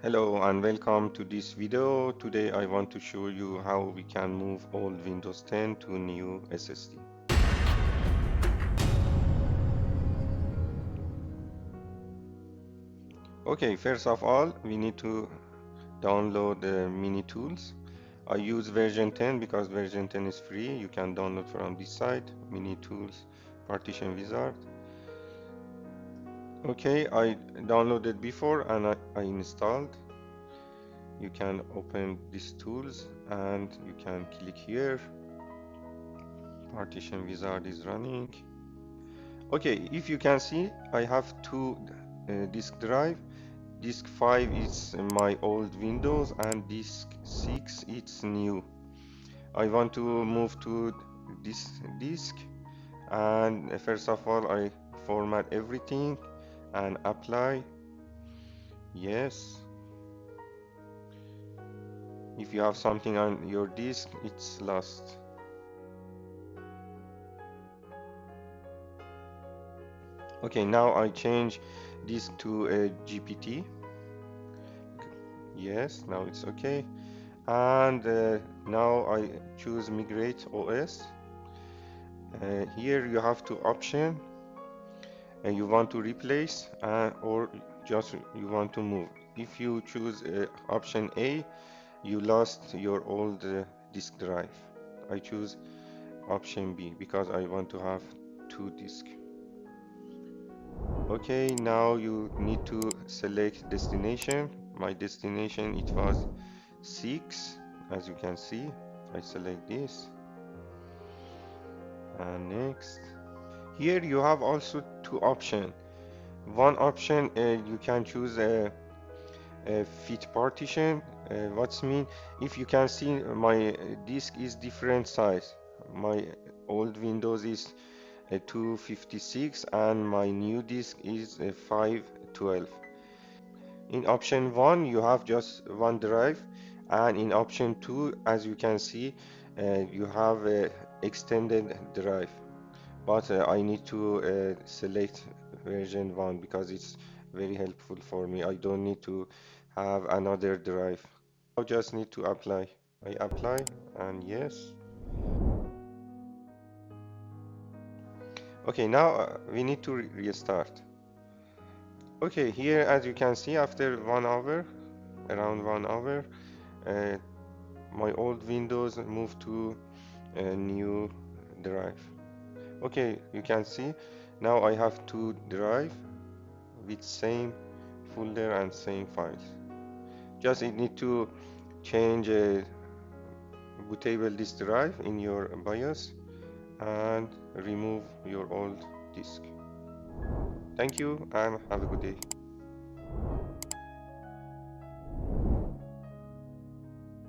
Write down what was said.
Hello and welcome to this video. Today I want to show you how we can move old Windows 10 to new SSD. Okay, first of all, we need to download the mini tools. I use version 10 because version 10 is free. You can download from this site, mini tools, partition wizard. Okay, I downloaded before and I installed. You can open these tools and you can click here. Partition wizard is running. Okay, if you can see, I have two disk drive. Disk 5 is my old Windows and disk 6 it's new. I want to move to this disk, and first of all I format everything and apply. Yes. If you have something on your disk, it's lost. Okay, now I change this to a GPT. Yes, now it's okay. And now I choose migrate OS. Here you have two options. You want to replace or just you want to move. If you choose option A, you lost your old disk drive. I choose option B because I want to have two disks. Okay, now you need to select destination. My destination, it was 6, as you can see. I select this and next. Here you have also two options. One option, you can choose a fit partition. What's mean? If you can see, my disk is different size. My old Windows is 256 and my new disk is 512. In option 1 you have just one drive, and in option 2, as you can see, you have a extended drive, but I need to select version 1 because it's very helpful for me. I don't need to have another drive. I just need to apply. I apply and yes. Okay, now we need to restart. Okay, here as you can see, after 1 hour, around 1 hour, uh, my old Windows moved to a new drive. Okay, you can see now I have two drive with same folder and same files. Just you need to change a bootable disk drive in your BIOS and remove your old disk. Thank you and have a good day.